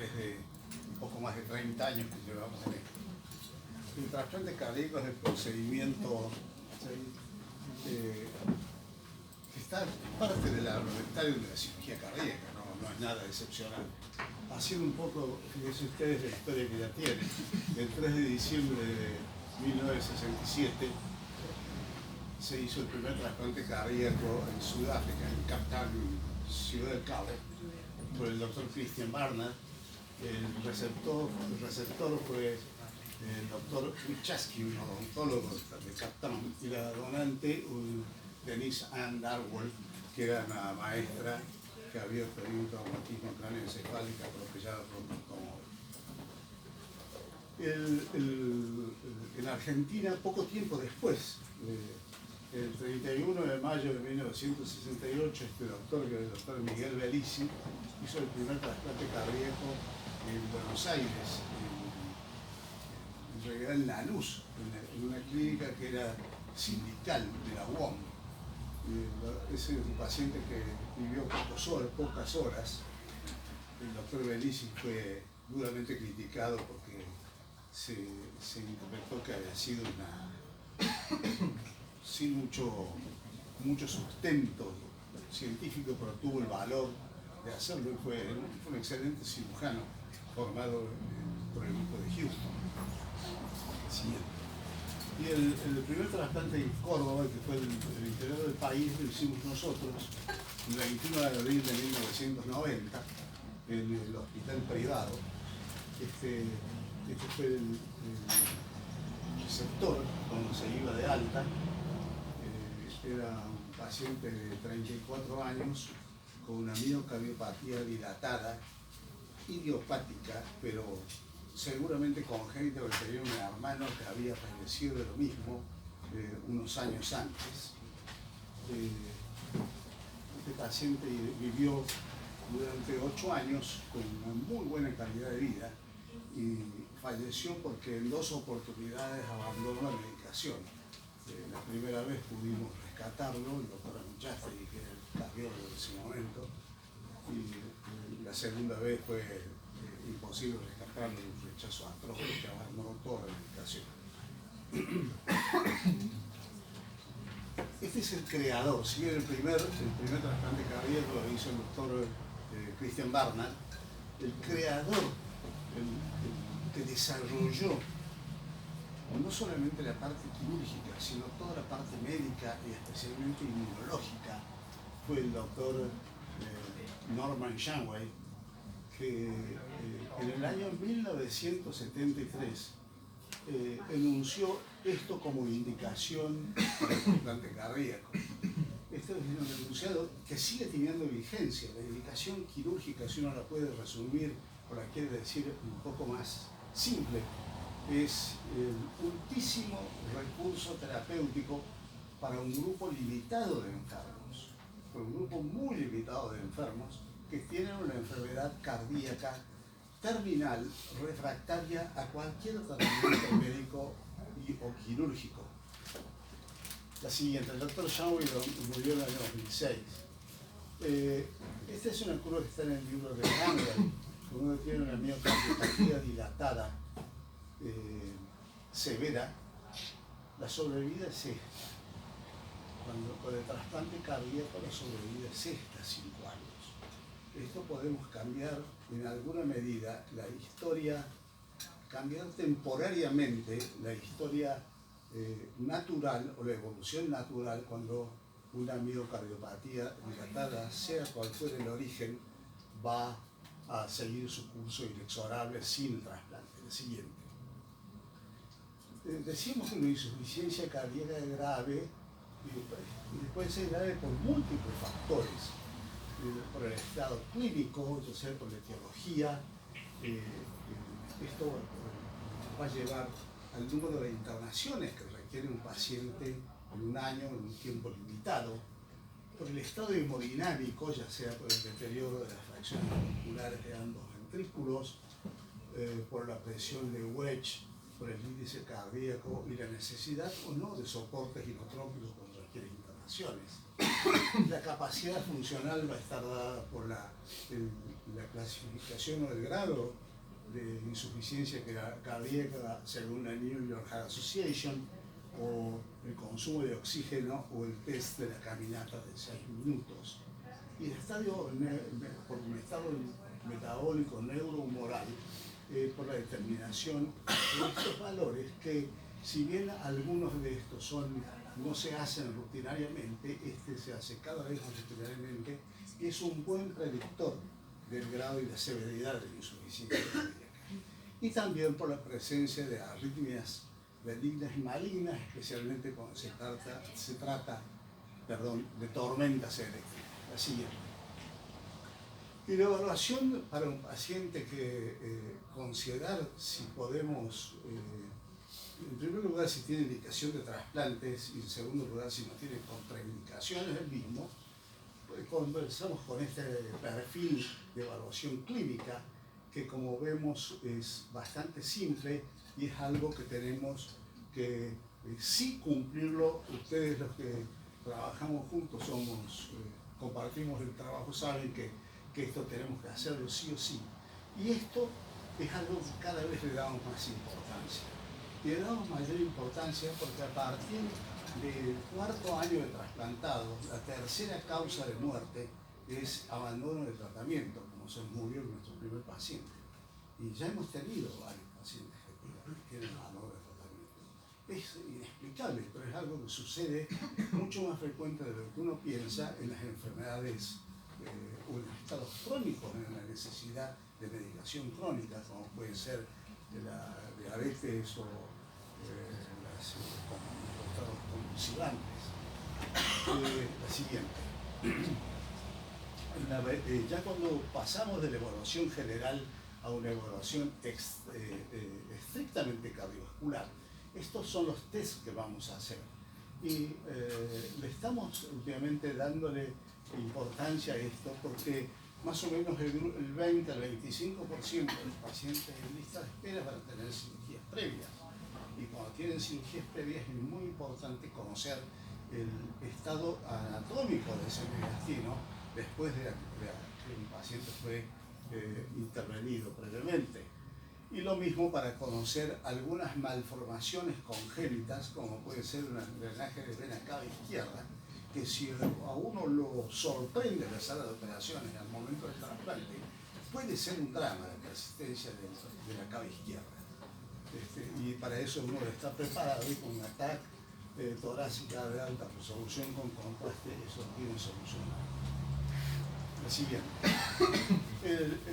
través de un poco más de 30 años que llevamos en esto. El trasplante cardíaco es el procedimiento que está parte del armamentario de la cirugía cardíaca, no es nada excepcional. Haciendo un poco, fíjense ustedes la historia que ya tiene. El 3 de diciembre de 1967 se hizo el primer trasplante cardíaco en Sudáfrica, en Cape Town, Ciudad del Cabo, por el doctor Christian Barnard. El receptor fue el doctor Chasky, un odontólogo de Cape Town, y la donante, Denise Ann Darwell, que era una maestra que había tenido un traumatismo craneoencefálico atropellado por un automóvil. En Argentina, poco tiempo después, el 31 de mayo de 1968, este doctor, que era el doctor Miguel Belici, hizo el primer trasplante cardíaco en Buenos Aires, en realidad en Lanús, en una clínica que era sindical de la UOM. Ese paciente que vivió pocas horas, el doctor Belici fue duramente criticado porque se interpretó que había sido sin mucho sustento científico, pero tuvo el valor de hacerlo y fue un excelente cirujano formado por el grupo de Houston. Y el primer trasplante en Córdoba, que fue el interior del país, lo hicimos nosotros el 21 de abril de 1990 en el hospital privado. Este fue el receptor cuando se iba de alta. Era un paciente de 34 años con una miocardiopatía dilatada, idiopática, pero seguramente congénita, porque tenía un hermano que había fallecido de lo mismo unos años antes. Este paciente vivió durante 8 años con una muy buena calidad de vida y falleció porque en 2 oportunidades abandonó la medicación. La primera vez pudimos rescatarlo, el doctor Amuchastegui, que era el cardiólogo en ese momento, y la segunda vez fue imposible rescatarlo de un rechazo atroz que abandonó toda la medicación. Este es el creador, si bien el primer trasplante cardíaco lo hizo el doctor Christian Barnard, el creador, el que desarrolló no solamente la parte quirúrgica, sino toda la parte médica y especialmente inmunológica, fue el doctor Norman Shanway, que en el año 1973 enunció esto como indicación para el trasplante cardíaco. Esto es un enunciado que sigue teniendo vigencia. La indicación quirúrgica, si uno la puede resumir o la quiere decir un poco más simple, es el ultísimo recurso terapéutico para un grupo limitado de enfermos, para un grupo muy limitado de enfermos que tienen una enfermedad cardíaca terminal, refractaria a cualquier tratamiento médico o quirúrgico. La siguiente, el doctor Shanway murió en el año 2006. Esta es una curva que está en el libro de Campbell. Uno tiene una miocardiopatía dilatada severa, la sobrevida es esta. Con el trasplante cardíaco la sobrevida es esta, 5 años. Esto podemos cambiar en alguna medida la historia, cambiar temporariamente la historia natural o la evolución natural cuando una miocardiopatía dilatada, sea cual fuera el origen, va a seguir su curso inexorable sin trasplante. El siguiente. Decimos que una insuficiencia cardíaca grave y puede ser grave por múltiples factores, por el estado clínico, ya sea por la etiología. Esto va a llevar al número de internaciones que requiere un paciente en un año, en un tiempo limitado, por el estado hemodinámico, ya sea por el deterioro de las fracciones musculares de ambos ventrículos, por la presión de Wedge, por el índice cardíaco y la necesidad o no de soportes inotrópicos cuando requiere internación. manifestaciones. La capacidad funcional va a estar dada por la clasificación o el grado de insuficiencia cardíaca según la New York Heart Association, o el consumo de oxígeno, o el test de la caminata de 6 minutos. Y el estadio, por un estado metabólico neurohumoral, por la determinación de estos valores que, si bien algunos de estos no se hacen rutinariamente, este se hace cada vez más rutinariamente, es un buen predictor del grado y la severidad de la insuficiencia cardíaca. Y también por la presencia de arritmias benignas y malignas, especialmente cuando se trata de tormentas eléctricas. La siguiente. Y la evaluación para un paciente que considerar si podemos, en primer lugar, si tiene indicación de trasplantes, y en segundo lugar, si no tiene contraindicaciones del mismo, pues conversamos con este perfil de evaluación clínica, que como vemos es bastante simple y es algo que tenemos que sí cumplirlo. Ustedes, los que trabajamos juntos, compartimos el trabajo, saben que esto tenemos que hacerlo sí o sí. Y esto es algo que cada vez le damos más importancia. Y le damos mayor importancia porque a partir del 4º año de trasplantado, la tercera causa de muerte es abandono de tratamiento, como se murió nuestro primer paciente. Y ya hemos tenido varios pacientes que tienen abandono de tratamiento. Es inexplicable, pero es algo que sucede mucho más frecuente de lo que uno piensa en las enfermedades o en los estados crónicos, en la necesidad de medicación crónica, como puede ser la diabetes o los estados convulsivantes. La siguiente. Ya cuando pasamos de la evaluación general a una evaluación estrictamente cardiovascular, estos son los tests que vamos a hacer. Y le estamos últimamente dándole importancia a esto porque más o menos el 20 al 25% de los pacientes en lista de espera van a tener cirugías previas. Y cuando tienen cirugías previas es muy importante conocer el estado anatómico de ese mediastino después de que un paciente fue intervenido previamente. Y lo mismo para conocer algunas malformaciones congénitas, como puede ser un drenaje de vena cava izquierda, que si a uno lo sorprende en la sala de operaciones al momento del trasplante, puede ser un drama la persistencia de la cava izquierda. Y para eso uno debe estar preparado, y con una TAC torácica de alta resolución con contraste, eso tiene solución. La siguiente.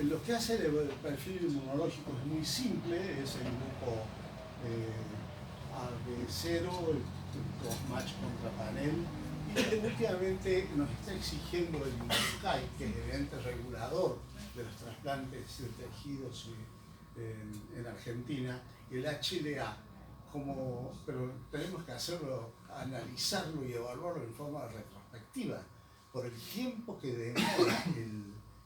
Lo que hace el perfil inmunológico es muy simple, es el grupo AB0, el cross-match contra panel, y que últimamente nos está exigiendo el INCAI, que es el ente regulador de los trasplantes de tejidos en Argentina, el HLA, pero tenemos que hacerlo, analizarlo y evaluarlo en forma retrospectiva, por el tiempo que demora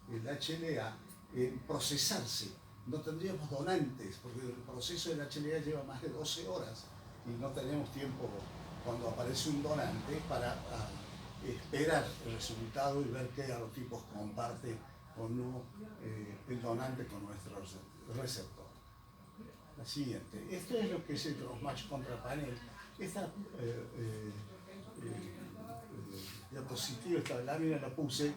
el HLA en procesarse. No tendríamos donantes, porque el proceso del HLA lleva más de 12 horas y no tenemos tiempo cuando aparece un donante para esperar el resultado y ver qué halotipos comparte o no el donante con nuestro receptor. La siguiente. Esto es lo que es el cross-match contra panel. Esta diapositiva, esta lámina la puse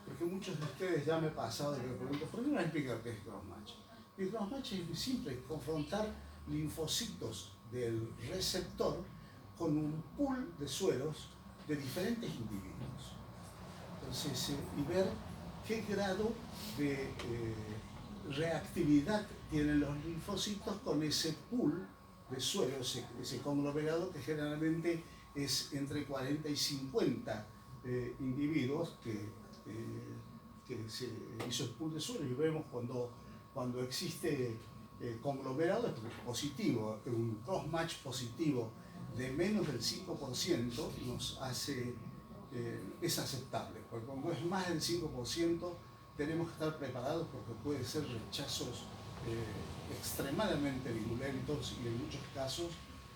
porque muchos de ustedes ya me han pasado y me preguntan, ¿por qué no explicar qué es cross-match? El cross-match es muy simple, confrontar linfocitos del receptor con un pool de sueros de diferentes individuos. Entonces, y ver qué grado de reactividad tienen los linfocitos con ese pool de sueros, ese conglomerado que generalmente es entre 40 y 50 individuos que se hizo el pool de sueros, y vemos cuando existe conglomerado es porque es positivo. Un cross-match positivo de menos del 5% nos hace, es aceptable, porque cuando es más del 5% tenemos que estar preparados porque puede ser rechazos extremadamente virulentos y en muchos casos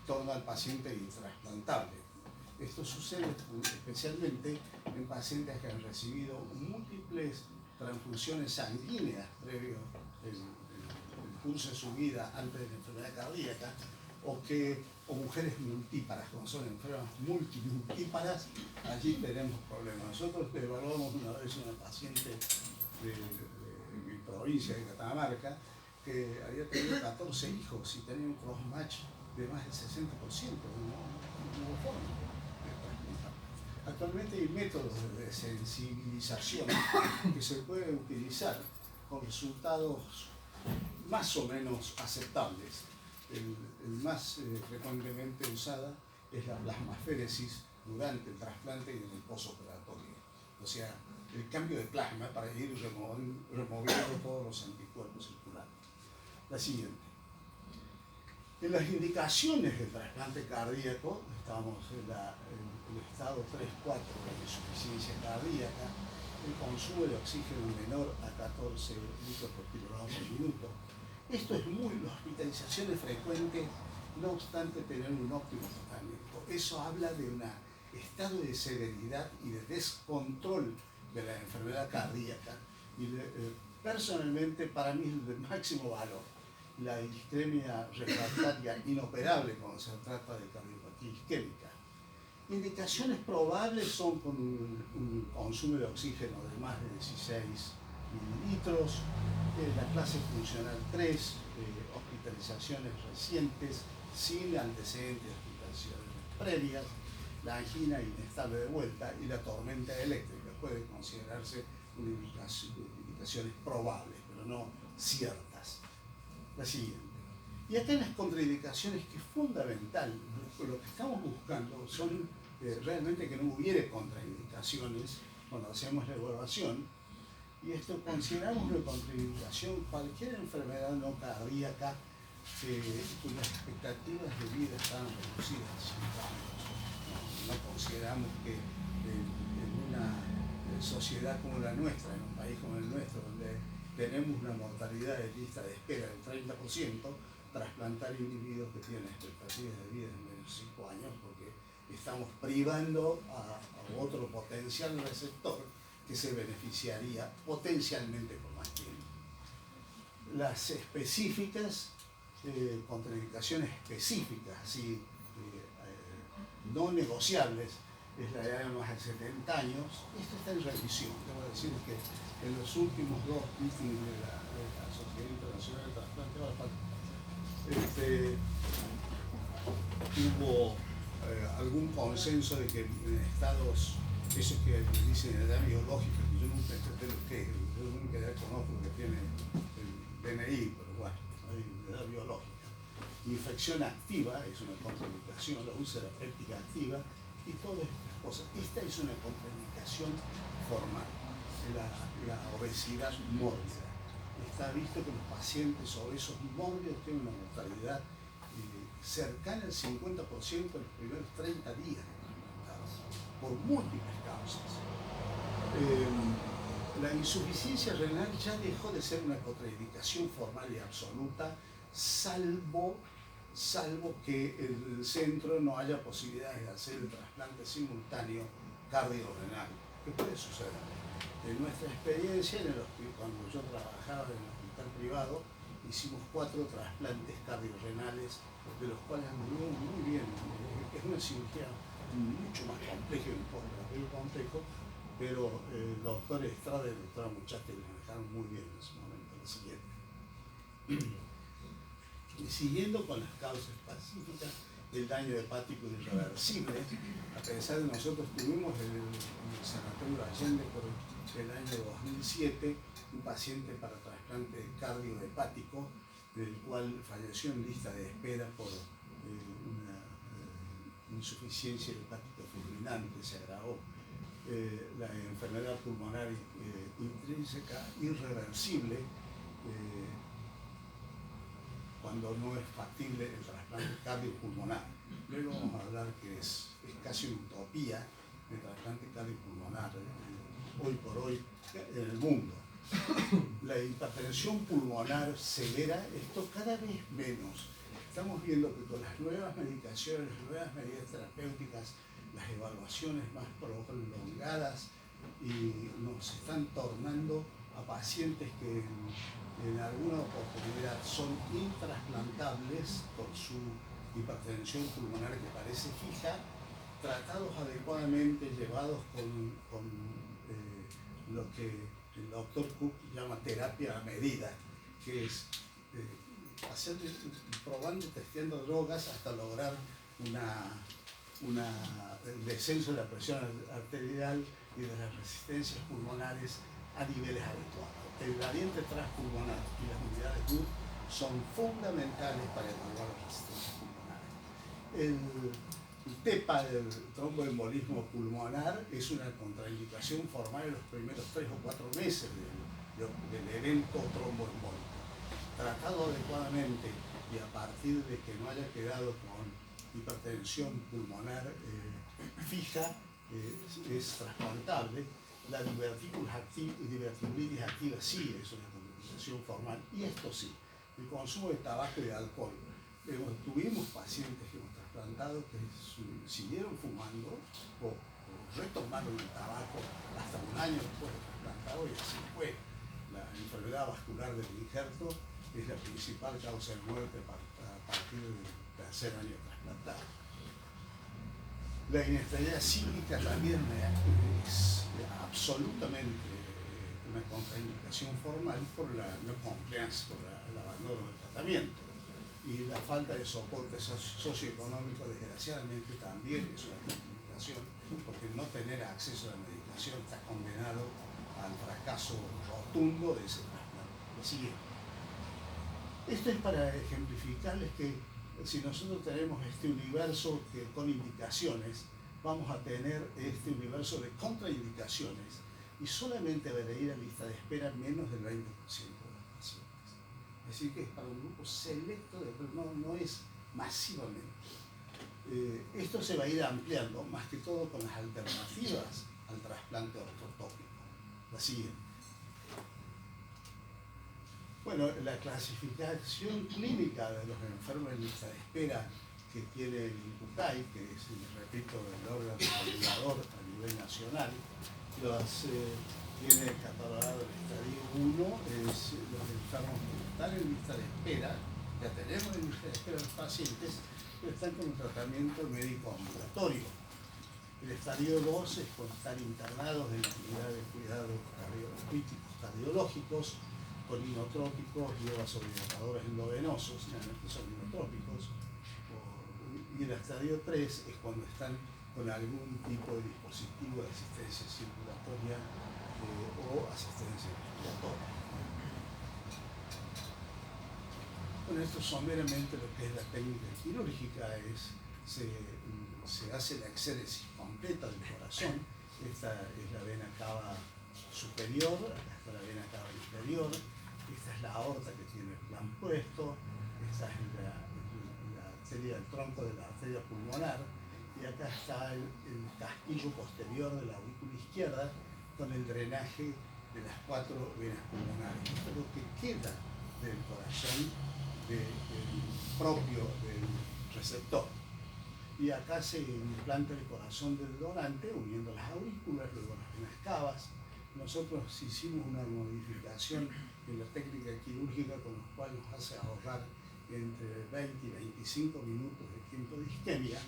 torna al paciente intrasplantable. Esto sucede especialmente en pacientes que han recibido múltiples transfusiones sanguíneas previo el curso de su vida antes de la enfermedad cardíaca, o mujeres multíparas, como son enfermas multíparas, allí tenemos problemas. Nosotros evaluamos una vez una paciente de mi provincia de Catamarca que había tenido 14 hijos y tenía un cross-match de más del 60%, no hubo forma de trasplantar. Actualmente hay métodos de sensibilización que se pueden utilizar con resultados más o menos aceptables. El más frecuentemente usada es la plasmaféresis durante el trasplante y en el posoperatorio. O sea, el cambio de plasma para ir removiendo todos los anticuerpos circulantes. La siguiente. En las indicaciones del trasplante cardíaco, estamos en el estado 3-4 de insuficiencia cardíaca, el consumo de oxígeno menor a 14 litros por kilogramo por minuto. Esto es la hospitalización es frecuente, no obstante tener un óptimo tratamiento. Eso habla de un estado de severidad y de descontrol de la enfermedad cardíaca. Y personalmente, para mí es de máximo valor la isquemia refractaria inoperable cuando se trata de cardiopatía isquémica. Indicaciones probables son con un consumo de oxígeno de más de 16 mililitros, la clase funcional 3, hospitalizaciones recientes sin antecedentes de hospitalizaciones previas, la angina inestable de vuelta y la tormenta eléctrica. Pueden considerarse indicaciones probables, pero no ciertas. La siguiente. Y acá en las contraindicaciones, que es fundamental, lo que estamos buscando son realmente que no hubiera contraindicaciones cuando hacemos la evaluación. Y esto consideramos una contraindicación cualquier enfermedad no cardíaca cuyas expectativas de vida están reducidas a 5 años. No consideramos que en una sociedad como la nuestra, en un país como el nuestro, donde tenemos una mortalidad de lista de espera del 30%, trasplantar individuos que tienen expectativas de vida de menos de 5 años, porque estamos privando a otro potencial receptor que se beneficiaría potencialmente por más tiempo. Las específicas, contraindicaciones específicas, así, no negociables, es la edad de más de 70 años. Esto está en revisión. Debo decir que en los últimos 2 meetings de la Sociedad Internacional de Trasplante hubo algún consenso de que en estados, esos que dicen edad biológica, que yo nunca entendí lo que es, yo nunca conozco que tiene el DNI, pero bueno, hay edad biológica. Infección activa es una contraindicación, la terapéutica activa y todas estas cosas. Esta es una contraindicación formal, la obesidad mórbida. Está visto que los pacientes obesos mórbidos tienen una mortalidad cercana al 50% en los primeros 30 días de trasplantados, por múltiples causas. La insuficiencia renal ya dejó de ser una contraindicación formal y absoluta, salvo que el centro no haya posibilidades de hacer el trasplante simultáneo cardiorrenal, que puede suceder. En nuestra experiencia, cuando yo trabajaba en el hospital privado, hicimos 4 trasplantes cardiorrenales, de los cuales anduvimos muy bien. Es una cirugía mucho más compleja y un papel complejo, pero el doctor Estrada y la doctora Muchaste lo manejaron muy bien en ese momento. La siguiente. Y siguiendo con las causas específicas, el daño hepático irreversible, a pesar de nosotros tuvimos en el Sanatorio Allende por el año 2007 un paciente para trasplante cardiohepático, del cual falleció en lista de espera por una insuficiencia hepática fulminante, se agravó. La enfermedad pulmonar intrínseca irreversible, cuando no es factible el trasplante cardiopulmonar. Luego vamos a hablar que es casi una utopía el trasplante cardiopulmonar hoy por hoy en el mundo. La hipertensión pulmonar severa, esto cada vez menos. Estamos viendo que con las nuevas medicaciones, las nuevas medidas terapéuticas, las evaluaciones más prolongadas y nos están tornando a pacientes que en alguna oportunidad son intrasplantables por su hipertensión pulmonar que parece fija, tratados adecuadamente, llevados con lo que el doctor Cook llama terapia a medida, que es probando y testeando drogas hasta lograr el descenso de la presión arterial y de las resistencias pulmonares a niveles adecuados. El gradiente transpulmonar y las unidades GUT son fundamentales para evaluar las resistencias pulmonares. El TEPA, el tromboembolismo pulmonar, es una contraindicación formal en los primeros 3 o 4 meses del evento tromboembólico. Tratado adecuadamente y a partir de que no haya quedado con hipertensión pulmonar fija, es trasplantable. La diverticulitis activa sí es una contraindicación formal, y esto sí, el consumo de tabaco y de alcohol. Tuvimos pacientes que hemos trasplantado que siguieron fumando o retomaron el tabaco hasta un año después de trasplantado, y así fue. La enfermedad vascular del injerto es la principal causa de muerte a partir del tercer año trasplantado. La inestabilidad cíclica también es absolutamente una contraindicación formal por la no compliance, por el abandono del tratamiento. Y la falta de soporte socioeconómico, desgraciadamente, también es una contraindicación, porque no tener acceso a la medicación está condenado al fracaso rotundo de ese trasplante. Lo siguiente. Esto es para ejemplificarles que si nosotros tenemos este universo con indicaciones, vamos a tener este universo de contraindicaciones, y solamente debería ir a lista de espera menos del 20% de los pacientes. Es decir, que es para un grupo selecto, no es masivamente. Esto se va a ir ampliando, más que todo con las alternativas al trasplante ortotópico. La siguiente. Bueno, la clasificación clínica de los enfermos en lista de espera que tiene el INCUCAI, que es, repito, el órgano regulador a nivel nacional, tiene catalogado el estadio 1, es los enfermos que están en lista de espera, ya tenemos en lista de espera los pacientes, pero están con un tratamiento médico ambulatorio. El estadio 2 es cuando están internados en la unidad de cuidados críticos cardiológicos, con inotrópicos y vasodilatadores endovenosos, generalmente son inotrópicos. Y el estadio 3 es cuando están con algún tipo de dispositivo de asistencia circulatoria o asistencia respiratoria. Bueno, esto someramente lo que es la técnica quirúrgica se hace la exéresis completa del corazón. Esta es la vena cava superior, acá está la vena cava inferior, esta es la aorta que tiene el plan puesto, esta es la arteria, el tronco de la arteria pulmonar, y acá está el casquillo posterior de la aurícula izquierda con el drenaje de las 4 venas pulmonares. Esto es lo que queda del corazón propio del receptor. Y acá se implanta el corazón del donante uniendo las aurículas, luego las venas cavas. Nosotros hicimos una modificación en la técnica quirúrgica con la cual nos hace ahorrar entre 20 y 25 minutos de tiempo de isquemia,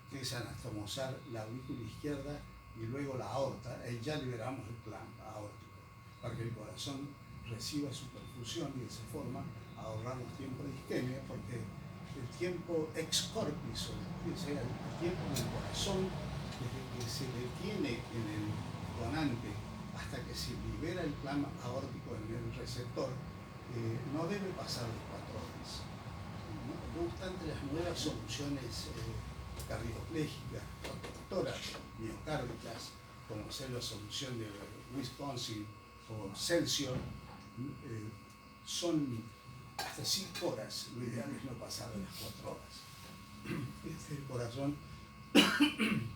que es anastomosar la aurícula izquierda y luego la aorta, y ya liberamos el plan aórtico, para que el corazón reciba su perfusión y de esa forma ahorramos tiempo de isquemia, porque el tiempo ex corpus, o sea, el tiempo del corazón, desde que se detiene en el donante hasta que se libera el plan aórtico en el receptor, no debe pasar de 4 horas. No obstante, las nuevas soluciones cardioplégicas, protectoras, miocárdicas, como ser la solución de Wisconsin o Celsior, son hasta 5 horas. Lo ideal es no pasar de las 4 horas. Este es el corazón,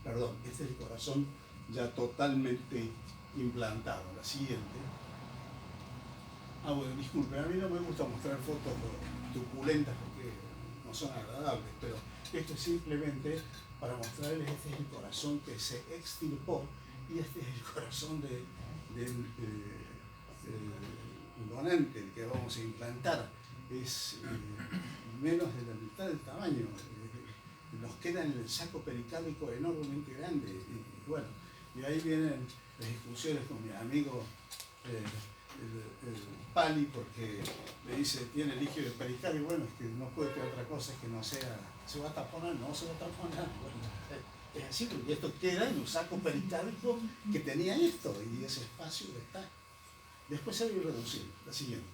perdón, este es el corazón ya totalmente implantado. La siguiente. Bueno, disculpen, a mí no me gusta mostrar fotos truculentas porque no son agradables, pero esto es simplemente para mostrarles este es el corazón que se extirpó y este es el corazón del donante, el que vamos a implantar. Es menos de la mitad del tamaño. Nos queda en el saco pericárdico enormemente grande. Y bueno, y ahí vienen las discusiones con mi amigo el Pali, porque le dice, tiene líquido pericardio, y bueno, es que no puede tener otra cosa que no sea, se va a taponar, no se va a taponar. Bueno, es así, porque esto queda en un saco pericárdico que tenía esto, y ese espacio está. Después se va a ir reduciendo. La siguiente.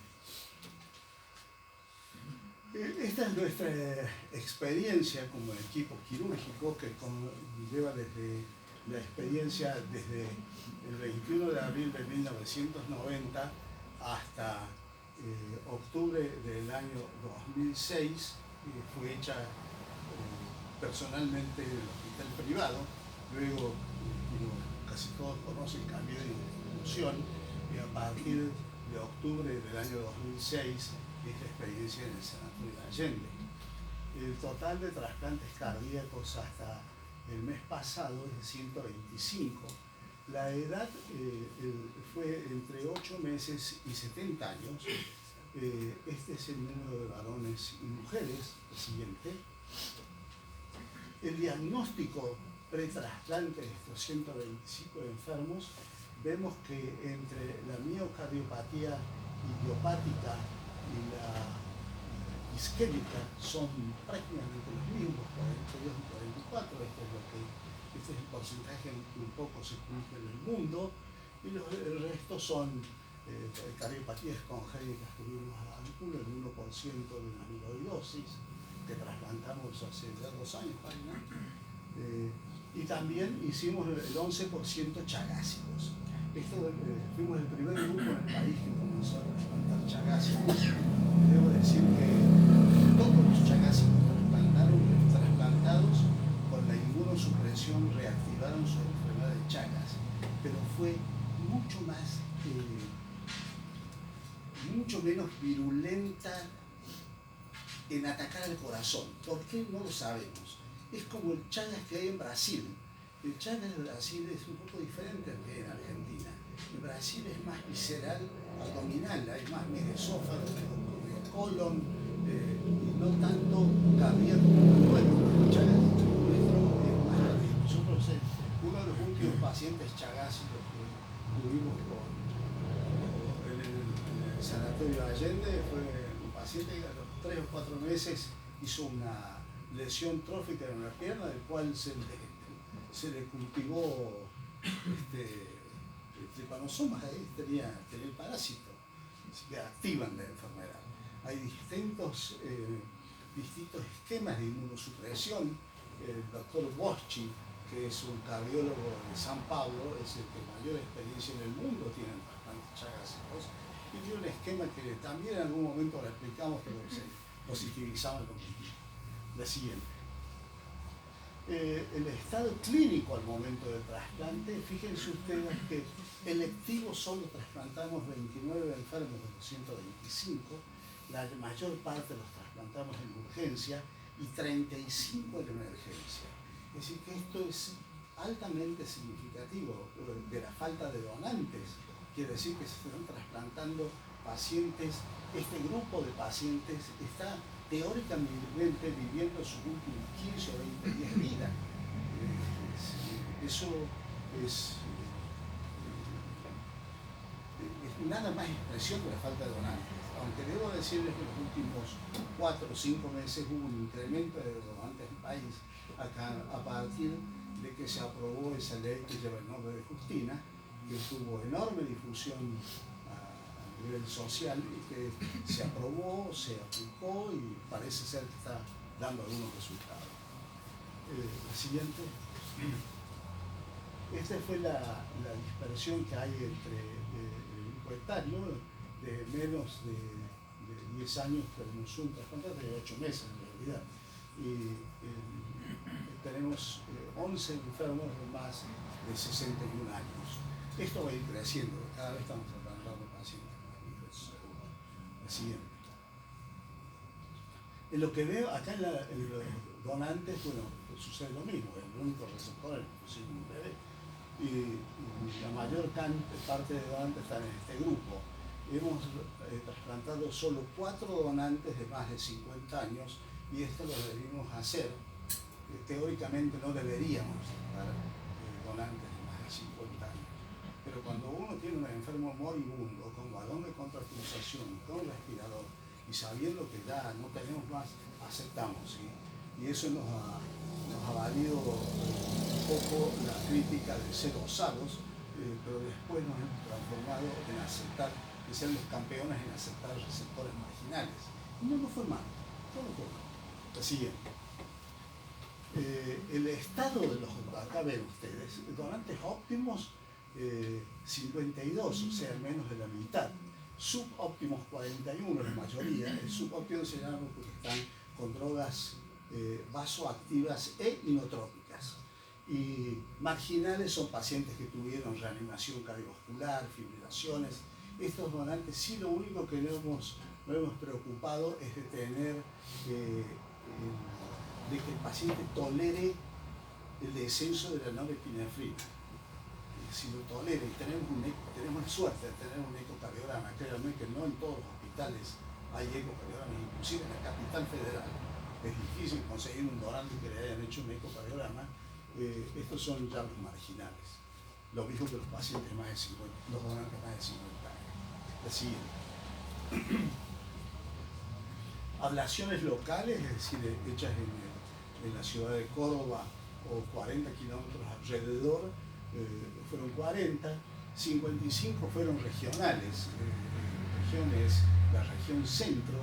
Esta es nuestra experiencia como equipo quirúrgico que lleva desde la experiencia desde el 21 de abril de 1990 hasta octubre del año 2006. Fue hecha personalmente en el hospital privado. Luego, como casi todos conocen, cambié de institución y a partir de octubre del año 2006 esta experiencia en el Sanatorio de Allende. El total de trasplantes cardíacos hasta el mes pasado es de 125. La edad fue entre 8 meses y 70 años. Este es el número de varones y mujeres. El siguiente. El diagnóstico pretrasplante de estos 125 enfermos, vemos que entre la miocardiopatía idiopática y la isquémica son prácticamente los mismos, 42 y 44. Este es el porcentaje que un poco se cumple en el mundo, y el resto son cardiopatías congénitas que tuvimos al ángulo, el 1% de una amiloidosis que trasplantamos hace ya 2 años, ¿no? Y también hicimos el 11% chagásicos. Fuimos el primer grupo en el país que comenzó a trasplantar chagásicos. Debo decir que todos los chagásicos trasplantados con la inmunosupresión reactivaron su enfermedad de Chagas, pero fue mucho menos virulenta en atacar al corazón. ¿Por qué? No lo sabemos. Es como el Chagas que hay en Brasil. El Chagas de Brasil es un poco diferente al que hay en Argentina. En Brasil es más visceral, abdominal, hay más mesoesófago, colon, y no tanto cardíaco como el nuestro. El Chagas nuestro es más cardíaco. Nosotros, uno de los últimos pacientes chagásicos que tuvimos en el Sanatorio de Allende fue un paciente que a los 3 o 4 meses hizo una lesión trófica en una pierna, del cual se le cultivó tripanosomas, ahí tenía el parásito, así que activan la enfermedad. Hay distintos esquemas de inmunosupresión. El doctor Boschi, que es un cardiólogo de San Pablo, es el que mayor experiencia en el mundo tiene en trasplantes chagásicos, y tiene un esquema que también en algún momento lo explicamos, pero se positivizaba el cognitivo. La siguiente. El estado clínico al momento del trasplante, fíjense ustedes que electivos solo trasplantamos 29 enfermos de los 125, la mayor parte los trasplantamos en urgencia y 35 en emergencia. Es decir, que esto es altamente significativo de la falta de donantes. Quiere decir que se están trasplantando pacientes, este grupo de pacientes está teóricamente viviendo sus últimos 15 o 20 días de vida. Eso es nada más expresión de la falta de donantes. Aunque debo decirles que en los últimos 4 o 5 meses hubo un incremento de donantes en el país a partir de que se aprobó esa ley que lleva el nombre de Justina, que tuvo enorme difusión a nivel social y que se aprobó, se aplicó y parece ser que está dando algunos resultados. La siguiente. Esta fue la dispersión que hay entre el grupo etario de menos de 10 años, tenemos un trasplante de 8 meses en realidad. Y tenemos 11 enfermos de más de 61 años. Esto va a ir creciendo, cada vez estamos trasplantando pacientes más viejos. La siguiente. En lo que veo acá en los donantes, bueno, sucede lo mismo, el único receptor es un bebé. Y la mayor parte de donantes están en este grupo. Hemos trasplantado solo 4 donantes de más de 50 años y esto lo debimos hacer. Teóricamente no deberíamos trasplantar donantes de más de 50 años. Pero cuando uno tiene un enfermo moribundo, con balón de contractualización, con respirador, y sabiendo que ya no tenemos más, aceptamos, ¿sí? Y eso nos ha valido un poco la crítica de ser osados, pero después nos hemos transformado en aceptar, de ser los campeones en aceptar receptores marginales. Y no nos fue mal, no nos fue mal. La siguiente. El estado de los, acá ven ustedes, donantes óptimos 52, o sea, menos de la mitad. Subóptimos 41, la mayoría. El subóptimo se llama porque están con drogas vasoactivas e inotrópicas. Y marginales son pacientes que tuvieron reanimación cardiovascular, fibrilaciones. Estos donantes sí, lo único que no hemos preocupado es de tener de que el paciente tolere el descenso de la norepinefrina. Si lo tolera y tenemos suerte de tener un ecocardiograma, créanme que no en todos los hospitales hay ecocardiogramas, inclusive en la capital federal es difícil conseguir un donante que le hayan hecho un ecocardiograma. Estos son ya los marginales, lo mismo que los pacientes más de 50, los donantes más de 50 años. La siguiente. Ablaciones locales, es decir, hechas en la ciudad de Córdoba o 40 kilómetros alrededor, fueron 40, 55 fueron regionales. Regiones, la región centro,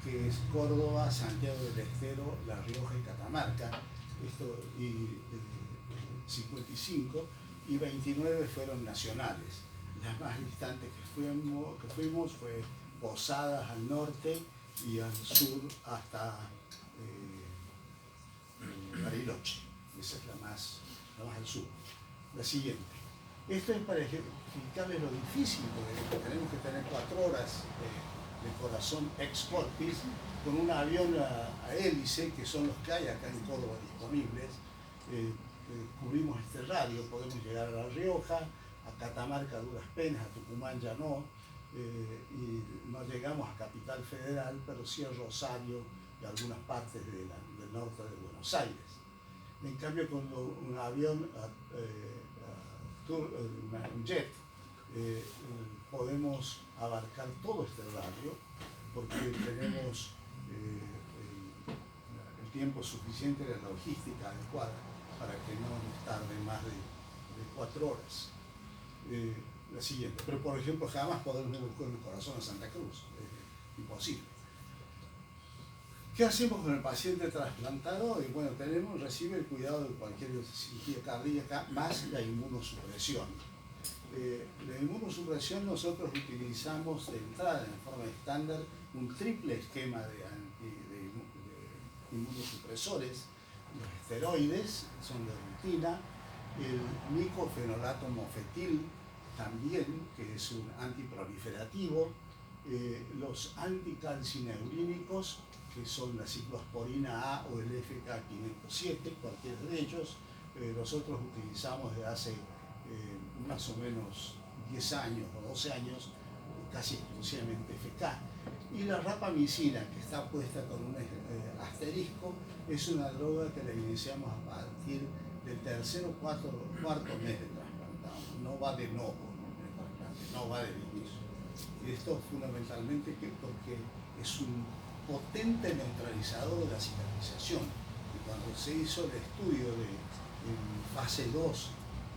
que es Córdoba, Santiago del Estero, La Rioja y Catamarca, 55, y 29 fueron nacionales. Las más distantes que fuimos fue Posadas al norte y al sur hasta Bariloche. Esa es la más al sur. La siguiente. Esto es para ejemplificarles lo difícil, porque tenemos que tener 4 horas de corazón ex corpus con un avión a hélice, que son los que hay acá en Córdoba disponibles. Cubrimos este radio, podemos llegar a La Rioja, a Catamarca a duras penas, a Tucumán ya no, y no llegamos a Capital Federal, pero sí a Rosario y algunas partes del norte de Buenos Aires. En cambio, con un avión, un jet, podemos abarcar todo este radio, porque tenemos el tiempo suficiente, la logística adecuada para que no nos tarde más de 4 horas. La siguiente. Pero, por ejemplo, jamás podemos buscar el corazón a Santa Cruz. Imposible. ¿Qué hacemos con el paciente trasplantado? Y bueno, recibe el cuidado de cualquier cirugía cardíaca más la inmunosupresión. La inmunosupresión nosotros utilizamos de entrada en forma estándar un triple esquema de inmunosupresores. Los esteroides son de rutina, el micofenolato mofetil también, que es un antiproliferativo, los anticalcineurínicos, que son la ciclosporina A o el FK507, cualquiera de ellos. Nosotros utilizamos desde hace más o menos 10 años o 12 años casi exclusivamente FK. Y la rapamicina, que está puesta con un asterisco, es una droga que la iniciamos a partir del tercer o cuarto mes de trasplantado. No va de nuevo, no va del inicio. Y esto fundamentalmente porque es un potente neutralizador de la cicatrización. Y cuando se hizo el estudio en fase 2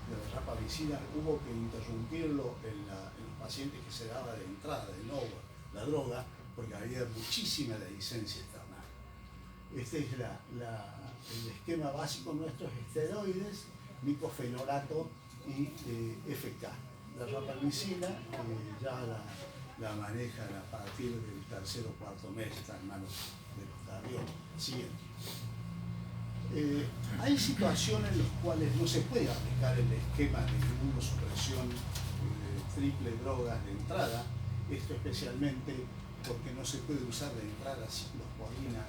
de la rapamicina, hubo que interrumpirlo en los pacientes que se daba de entrada de nuevo la droga, porque había muchísima dehiscencia externa. Este es el esquema básico nuestro: esteroides, micofenolato y FK. La rapamicina ya la manejan a partir del tercer o cuarto mes, está en manos de los cardiólogos. Siguiente. Hay situaciones en las cuales no se puede aplicar el esquema de inmunosupresión triple drogas de entrada. Esto especialmente porque no se puede usar de entrada ciclosporina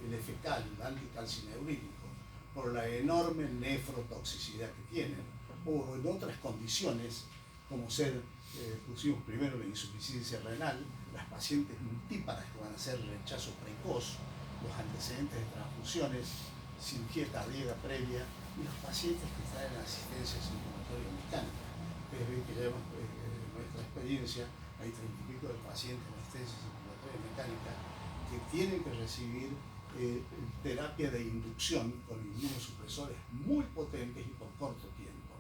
el FK, el anticalcineurínico, por la enorme nefrotoxicidad que tienen, o en otras condiciones, como pusimos primero la insuficiencia renal, las pacientes multíparas que van a hacer rechazo precoz, los antecedentes de transfusiones, cirugía cardíaca previa, y los pacientes que traen asistencia circulatoria mecánica. Ustedes ven que ya en nuestra experiencia hay 30 y pico de pacientes en asistencia circulatoria mecánica que tienen que recibir terapia de inducción con inmunosupresores muy potentes y por corto tiempo.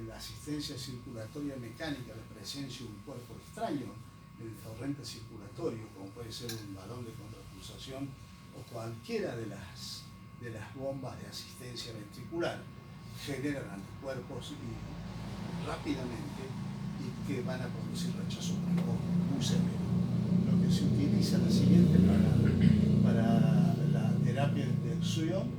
La asistencia circulatoria mecánica, la presencia de un cuerpo extraño en el torrente circulatorio, como puede ser un balón de contrapulsación o cualquiera de las bombas de asistencia ventricular, generan anticuerpos rápidamente y que van a producir rechazo precoz muy severo. Lo que se utiliza la siguiente para la terapia de inducción,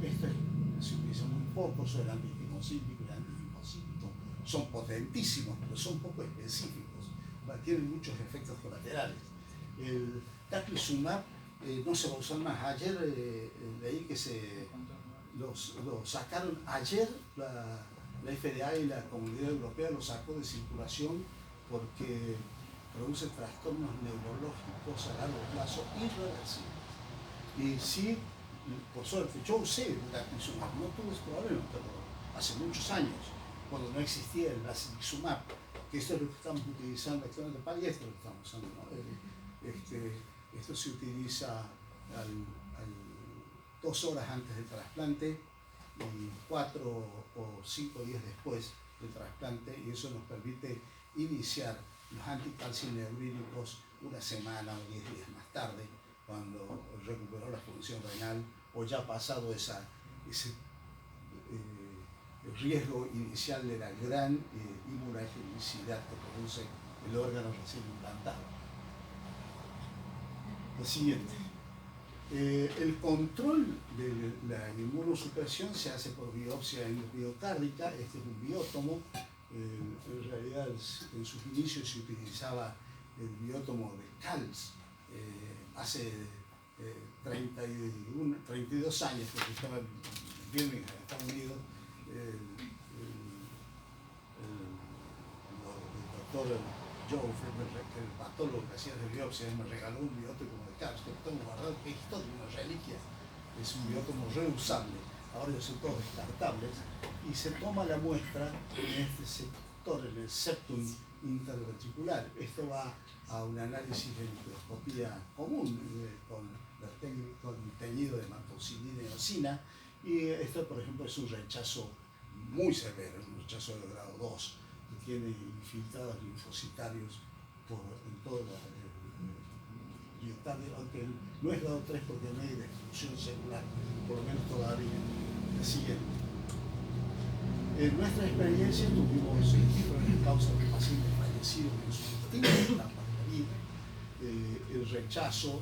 se utiliza muy poco, son el antitimocítico y el antilinfocítico. Son potentísimos, pero son poco específicos, tienen muchos efectos colaterales. El taclizumab no se va a usar más. Ayer leí que lo sacaron ayer, la FDA y la Comunidad Europea lo sacó de circulación porque produce trastornos neurológicos a largo plazo irreversibles. Y sí, por suerte, yo usé el taclizumab, no tuve ese problema, pero hace muchos años, cuando no existía el basilisumab, que esto es lo que estamos utilizando actualmente, esto es lo que estamos usando, ¿no? Esto se utiliza 2 horas antes del trasplante y 4 o 5 días después del trasplante, y eso nos permite iniciar los anticalcineurínicos una semana o 10 días más tarde, cuando recuperó la función renal o ya ha pasado ese riesgo inicial de la gran inmunogenicidad que produce el órgano recién implantado. Lo siguiente, el control de la inmunosupresión se hace por biopsia endopiocárdica. Este es un biótomo. En realidad en sus inicios se utilizaba el biótomo de Cals. Hace 32 años que estaba en Birmingham, en Estados Unidos, el doctor Joe, el patólogo que hacía de biopsia, me regaló un biótomo de Cals, que lo tengo guardado, que es toda una reliquia, es un biótomo reusable, ahora ya son todos descartables, y se toma la muestra en este sector, en el septum interventricular. Esto va a un análisis de microscopía común, con teñido de martocilina y eosina, y esto, por ejemplo, es un rechazo muy severo, un rechazo de grado 2, que tiene infiltrados linfocitarios en toda la miocardio, aunque no es grado 3 porque no hay destrucción celular, por lo menos todavía. La siguiente. En nuestra experiencia tuvimos diferentes causas de pacientes fallecidos en sus distintas etapas de la vida. El rechazo,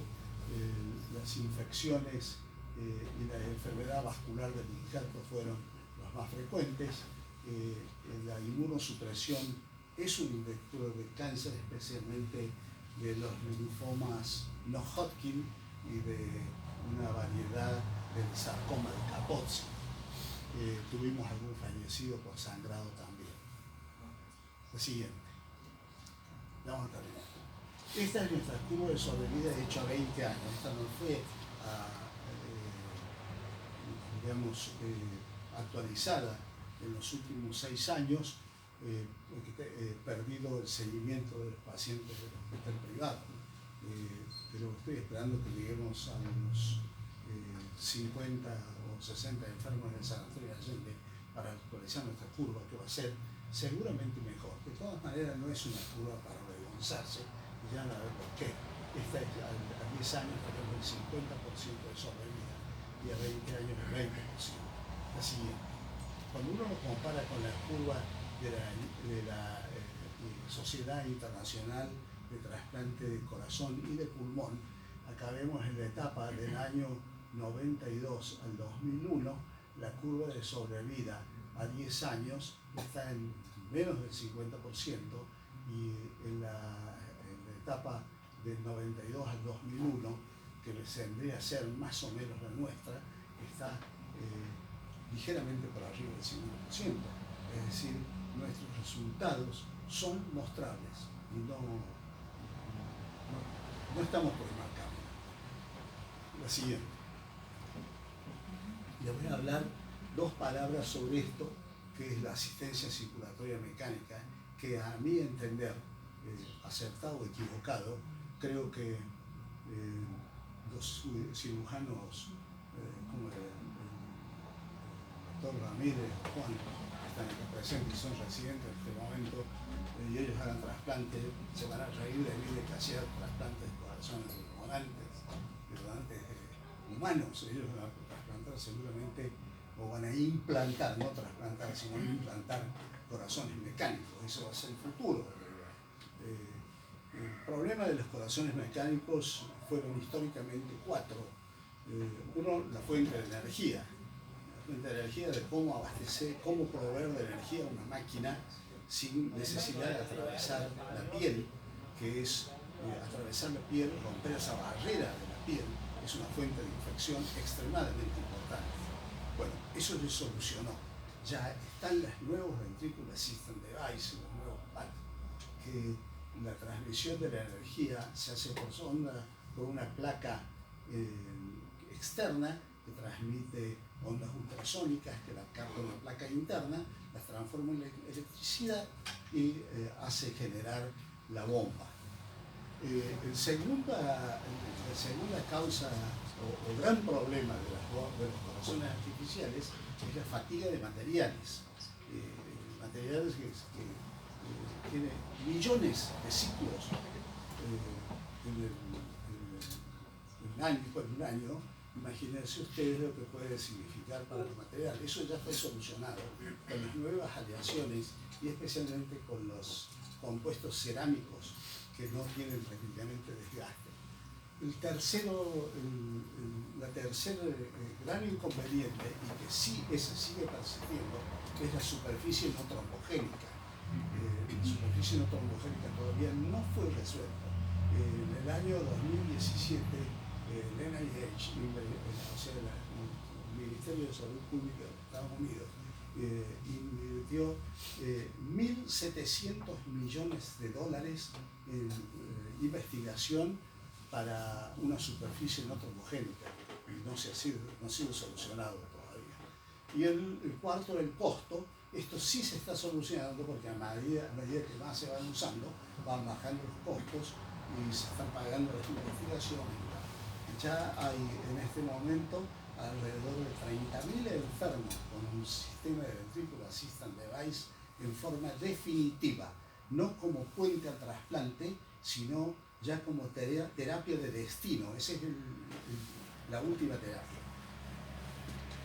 las infecciones y la enfermedad vascular del injerto fueron las más frecuentes. La inmunosupresión es un inductor de cáncer, especialmente de los linfomas no Hodgkin y de una variedad del sarcoma de Kaposi. Tuvimos algún fallecido por sangrado también. La siguiente. Vamos a terminar. Esta es nuestra curva de sobrevida hecha a 20 años. Esta no fue actualizada en los últimos 6 años, porque he perdido el seguimiento de los pacientes del hospital privado. Pero estoy esperando que lleguemos a unos 50 o 60 enfermos en el sanatorio de Allende para actualizar nuestra curva, que va a ser seguramente mejor. De todas maneras, no es una curva para avergonzarse, y ya van a ver por qué. Esta es a 10 años tenemos el 50% de sobrevida y a 20 años el 20%. La siguiente. Cuando uno lo compara con la curva de la Sociedad Internacional de Trasplante de Corazón y de Pulmón, acá vemos en la etapa del año 92 al 2001, la curva de sobrevida a 10 años está en menos del 50% y en la etapa del 92 al 2001, que vendría a ser más o menos la nuestra, está ligeramente por arriba del 50%. Es decir, nuestros resultados son mostrables y no estamos por el mal camino. La siguiente. Les voy a hablar dos palabras sobre esto, que es la asistencia circulatoria mecánica, que a mi entender, acertado o equivocado, creo que los cirujanos, como el doctor Ramírez, Juan, que están acá presentes y son residentes en este momento, y ellos hagan trasplantes, se van a reír de mí de que hacía trasplantes de corazones de donantes humanos. Ellos van a trasplantar seguramente, o van a implantar, no trasplantar, sino implantar corazones mecánicos. Eso va a ser el futuro. El problema de los corazones mecánicos fueron históricamente cuatro. Uno, la fuente de energía. La fuente de energía de cómo abastecer, cómo proveer de energía a una máquina sin necesidad de atravesar la piel, que es atravesar la piel, romper esa barrera de la piel, es una fuente de infección extremadamente importante. Bueno, eso se solucionó. Ya están las nuevos ventricular system device, los nuevos PAT, que la transmisión de la energía se hace por sonda, por una placa externa que transmite ondas ultrasónicas que la capta una placa interna, las transforma en electricidad y hace generar la bomba. La segunda causa o gran problema de los corazones artificiales es la fatiga de materiales. Materiales que tienen millones de ciclos en un año. Imagínense ustedes lo que puede significar para los materiales. Eso ya fue solucionado con las nuevas aleaciones y especialmente con los compuestos cerámicos que no tienen prácticamente desgaste. La tercera gran inconveniente, y que sí esa sigue persistiendo, es la superficie no trombogénica. La superficie no trombogénica todavía no fue resuelta. En el año 2017, el NIH, o sea, el Ministerio de Salud Pública de Estados Unidos, invirtió $1.700 millones en investigación para una superficie no trombogénica, y no ha sido solucionado todavía. Y el cuarto, el costo. Esto sí se está solucionando porque a medida que más se van usando, van bajando los costos y se están pagando las investigaciones. Ya hay en este momento alrededor de 30.000 enfermos con un sistema de ventricular system device en forma definitiva, no como puente al trasplante, sino ya como terapia de destino. Esa es la última terapia.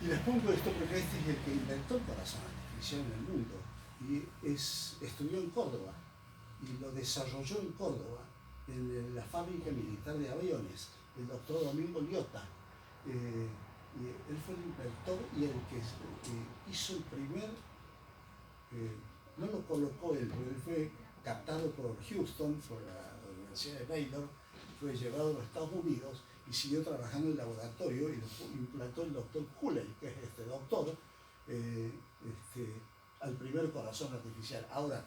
Y les pongo esto porque este es el que inventó el corazón artificial en el mundo y estudió en Córdoba y lo desarrolló en Córdoba, en la fábrica militar de aviones, el doctor Domingo Liotta. Y él fue el inventor y el que hizo el primer, no lo colocó él, pero él fue captado por Houston, por la Universidad de Baylor, fue llevado a los Estados Unidos y siguió trabajando en el laboratorio y lo implantó el doctor Cooley, que es este doctor, al primer corazón artificial. Ahora,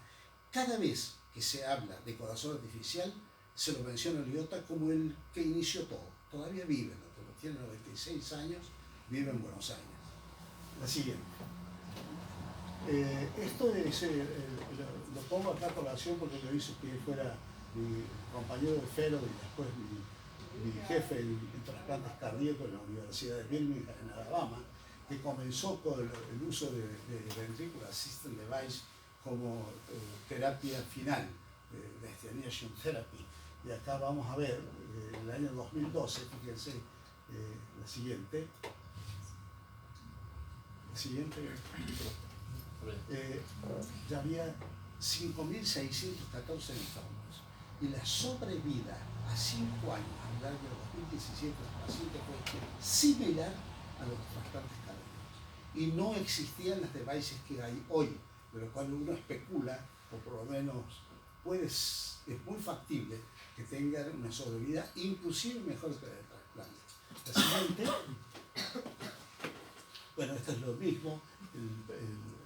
cada vez que se habla de corazón artificial, se lo menciona a Liotta como el que inició todo. Todavía vive, tiene 96 años, vive en Buenos Aires. La siguiente. Esto es, lo pongo acá a colación porque lo hizo que fuera mi compañero de fellow y después mi jefe en trasplantes cardíacos en la Universidad de Birmingham, en Alabama, que comenzó con el uso de ventricular system device como terapia final, destination therapy. Y acá vamos a ver, en el año 2012, fíjense, la siguiente. Ya había 5.614 enfermos. Y la sobrevida a 5 años, a lo largo de 2017, los pacientes fue similar a los trasplantes cardíacos. Y no existían las devices que hay hoy, de lo cual uno especula, o por lo menos es muy factible que tengan una sobrevida inclusive mejor que la del trasplante. La siguiente, bueno, esto es lo mismo,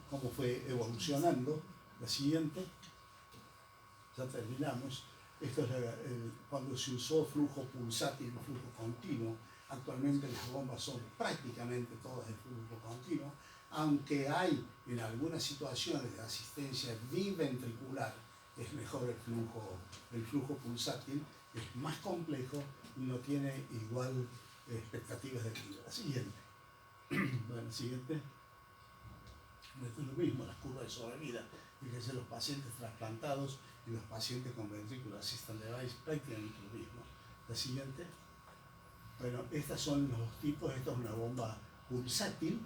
cómo fue evolucionando. La siguiente, ya terminamos. Esto es cuando se usó flujo pulsátil, flujo continuo. Actualmente las bombas son prácticamente todas de flujo continuo, aunque hay en algunas situaciones de asistencia biventricular, es mejor el flujo pulsátil, es más complejo y no tiene igual expectativas de vida. La siguiente. Bueno, siguiente. Esto es lo mismo, las curvas de sobrevida. Fíjense, los pacientes trasplantados y los pacientes con ventricular assisted device, prácticamente lo mismo. La siguiente. Bueno, estos son los tipos. Esta es una bomba pulsátil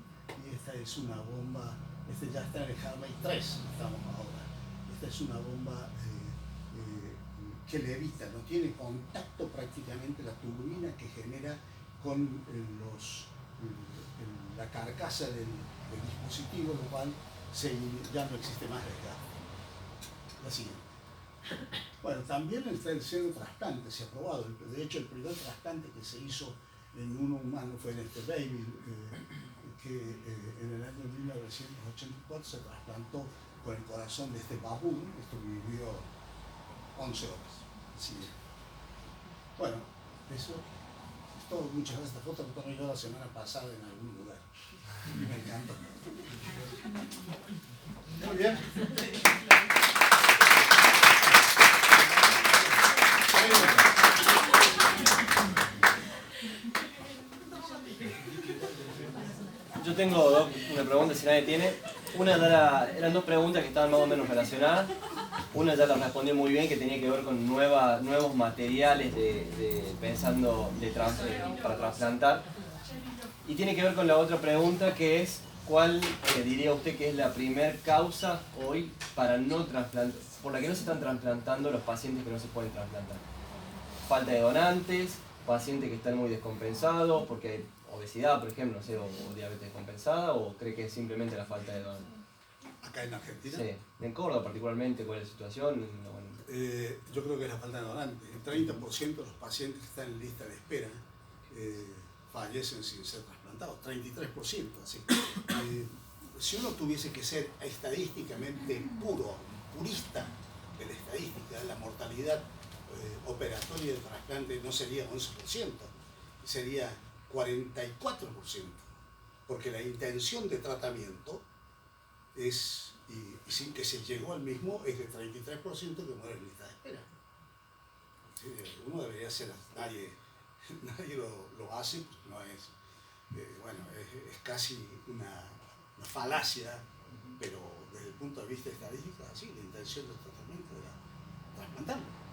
y esta es una bomba, ya está en el Harvey 3, estamos ahora. Esta es una bomba que levita, no tiene contacto prácticamente la turbina que genera con la carcasa del dispositivo, lo cual ya no existe más desgaste. La siguiente. Bueno, también el tercer trasplante se ha probado. De hecho, el primer trasplante que se hizo en un humano fue en este baby, que en el año 1984 se trasplantó con el corazón de este babún. Esto vivió 11 horas. Así es. Bueno, eso es todo. Muchas gracias. Esta foto que tomé yo la semana pasada en algún lugar. Me encanta. Muy bien. Yo tengo una pregunta, si nadie tiene. Eran dos preguntas que estaban más o menos relacionadas. Una ya la respondí muy bien, que tenía que ver con nuevos materiales para trasplantar. Y tiene que ver con la otra pregunta, que es ¿cuál diría usted que es la primer causa hoy para no trasplantar, por la que no se están trasplantando los pacientes que no se pueden trasplantar? Falta de donantes, pacientes que están muy descompensados, porque hay obesidad, por ejemplo, no sé, o diabetes descompensada, o cree que es simplemente la falta de donantes. ¿Acá en Argentina? Sí, en Córdoba particularmente, ¿cuál es la situación? Yo creo que es la falta de donantes. El 30% de los pacientes que están en lista de espera fallecen sin ser trasplantados, 33%. Así. Si uno tuviese que ser estadísticamente purista de la estadística, la mortalidad operatoria de trasplante no sería 11%, sería 44%, porque la intención de tratamiento es, y sin que se llegó al mismo, es de 33% que muere en lista de espera. ¿Sí? Uno debería ser, nadie lo hace, pues no es, bueno, es casi una falacia, pero desde el punto de vista estadístico, sí, la intención del tratamiento era trasplantarlo.